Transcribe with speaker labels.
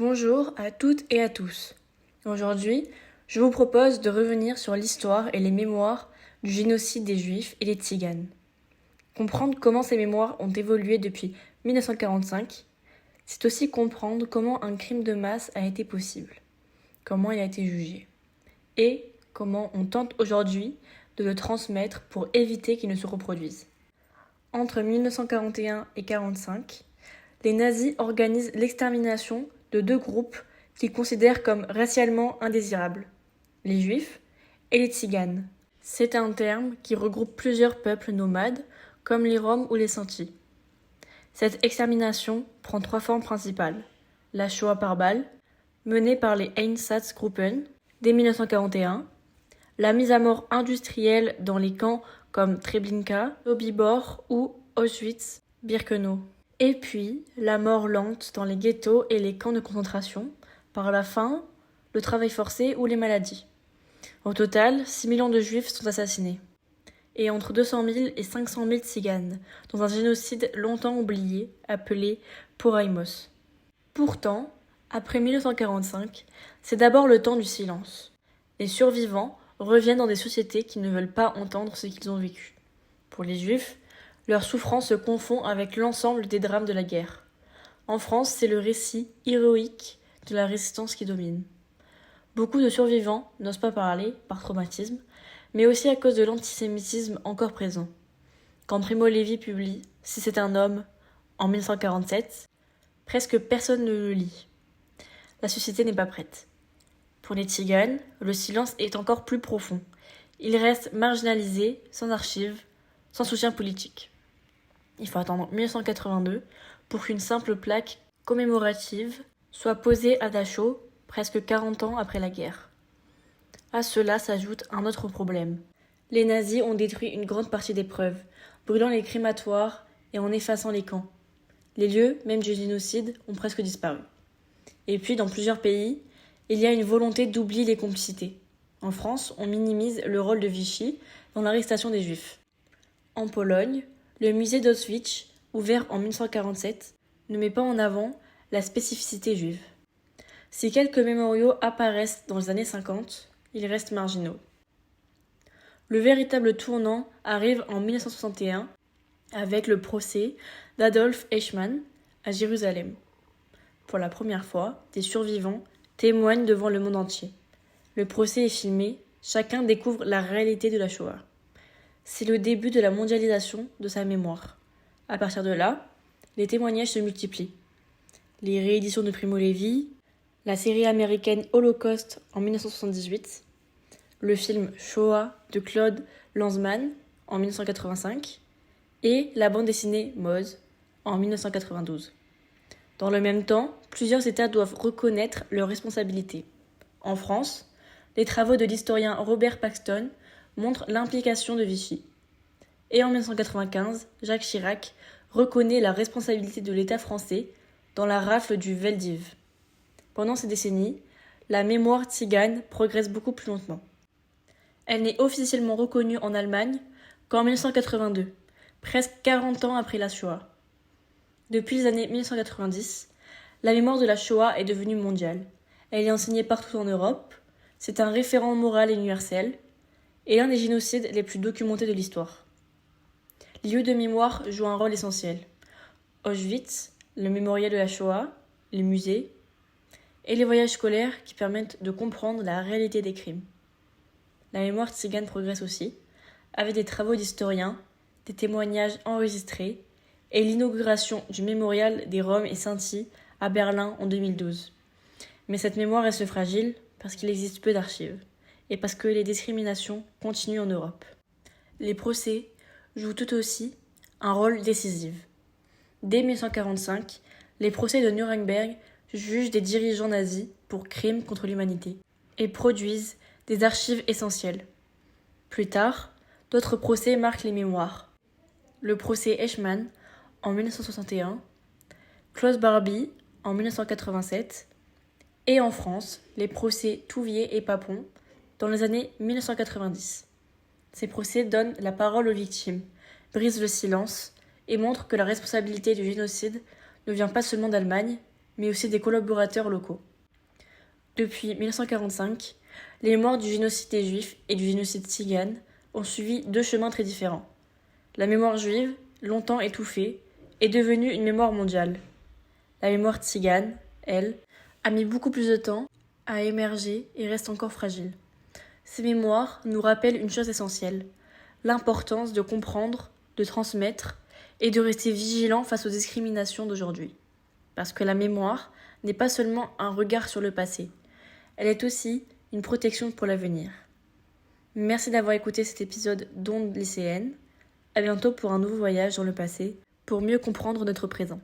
Speaker 1: Bonjour à toutes et à tous. Aujourd'hui, je vous propose de revenir sur l'histoire et les mémoires du génocide des Juifs et des Tziganes. Comprendre comment ces mémoires ont évolué depuis 1945, c'est aussi comprendre comment un crime de masse a été possible, comment il a été jugé, et comment on tente aujourd'hui de le transmettre pour éviter qu'il ne se reproduise. Entre 1941 et 1945, les nazis organisent l'extermination de deux groupes qu'ils considèrent comme racialement indésirables, les Juifs et les Tziganes. C'est un terme qui regroupe plusieurs peuples nomades, comme les Roms ou les Sintis. Cette extermination prend trois formes principales. La Shoah par balle, menée par les Einsatzgruppen dès 1941, la mise à mort industrielle dans les camps comme Treblinka, Sobibor ou Auschwitz-Birkenau. Et puis, la mort lente dans les ghettos et les camps de concentration, par la faim, le travail forcé ou les maladies. Au total, 6 millions de juifs sont assassinés. Et entre 200 000 et 500 000 tziganes, dans un génocide longtemps oublié, appelé Porajmos. Pourtant, après 1945, c'est d'abord le temps du silence. Les survivants reviennent dans des sociétés qui ne veulent pas entendre ce qu'ils ont vécu. Pour les juifs, leur souffrance se confond avec l'ensemble des drames de la guerre. En France, c'est le récit héroïque de la résistance qui domine. Beaucoup de survivants n'osent pas parler, par traumatisme, mais aussi à cause de l'antisémitisme encore présent. Quand Primo Levi publie « Si c'est un homme » en 1947, presque personne ne le lit. La société n'est pas prête. Pour les Tziganes, le silence est encore plus profond. Ils restent marginalisés, sans archives, sans soutien politique. Il faut attendre 1982 pour qu'une simple plaque commémorative soit posée à Dachau, presque 40 ans après la guerre. À cela s'ajoute un autre problème. Les nazis ont détruit une grande partie des preuves, brûlant les crématoires et en effaçant les camps. Les lieux, même du génocide, ont presque disparu. Et puis, dans plusieurs pays, il y a une volonté d'oublier les complicités. En France, on minimise le rôle de Vichy dans l'arrestation des Juifs. En Pologne, le musée d'Auschwitz, ouvert en 1947, ne met pas en avant la spécificité juive. Si quelques mémoriaux apparaissent dans les années 50, ils restent marginaux. Le véritable tournant arrive en 1961 avec le procès d'Adolf Eichmann à Jérusalem. Pour la première fois, des survivants témoignent devant le monde entier. Le procès est filmé, chacun découvre la réalité de la Shoah. C'est le début de la mondialisation de sa mémoire. À partir de là, les témoignages se multiplient. Les rééditions de Primo Levi, la série américaine Holocaust en 1978, le film Shoah de Claude Lanzmann en 1985 et la bande dessinée Moz en 1992. Dans le même temps, plusieurs États doivent reconnaître leurs responsabilités. En France, les travaux de l'historien Robert Paxton montre l'implication de Vichy. Et en 1995, Jacques Chirac reconnaît la responsabilité de l'État français dans la rafle du Veldiv. Pendant ces décennies, la mémoire tzigane progresse beaucoup plus lentement. Elle n'est officiellement reconnue en Allemagne qu'en 1982, presque 40 ans après la Shoah. Depuis les années 1990, la mémoire de la Shoah est devenue mondiale. Elle est enseignée partout en Europe, c'est un référent moral et universel, et l'un des génocides les plus documentés de l'histoire. Les lieux de mémoire jouent un rôle essentiel. Auschwitz, le mémorial de la Shoah, les musées, et les voyages scolaires qui permettent de comprendre la réalité des crimes. La mémoire tzigane progresse aussi, avec des travaux d'historiens, des témoignages enregistrés, et l'inauguration du mémorial des Roms et Sintis à Berlin en 2012. Mais cette mémoire reste fragile parce qu'il existe peu d'archives et parce que les discriminations continuent en Europe. Les procès jouent tout aussi un rôle décisif. Dès 1945, les procès de Nuremberg jugent des dirigeants nazis pour crimes contre l'humanité et produisent des archives essentielles. Plus tard, d'autres procès marquent les mémoires. Le procès Eichmann en 1961, Klaus Barbie en 1987 et en France, les procès Touvier et Papon dans les années 1990. Ces procès donnent la parole aux victimes, brisent le silence et montrent que la responsabilité du génocide ne vient pas seulement d'Allemagne, mais aussi des collaborateurs locaux. Depuis 1945, les mémoires du génocide des Juifs et du génocide tzigane ont suivi deux chemins très différents. La mémoire juive, longtemps étouffée, est devenue une mémoire mondiale. La mémoire tzigane, elle, a mis beaucoup plus de temps à émerger et reste encore fragile. Ces mémoires nous rappellent une chose essentielle, l'importance de comprendre, de transmettre et de rester vigilant face aux discriminations d'aujourd'hui. Parce que la mémoire n'est pas seulement un regard sur le passé, elle est aussi une protection pour l'avenir. Merci d'avoir écouté cet épisode d'Ondes lycéennes. À bientôt pour un nouveau voyage dans le passé, pour mieux comprendre notre présent.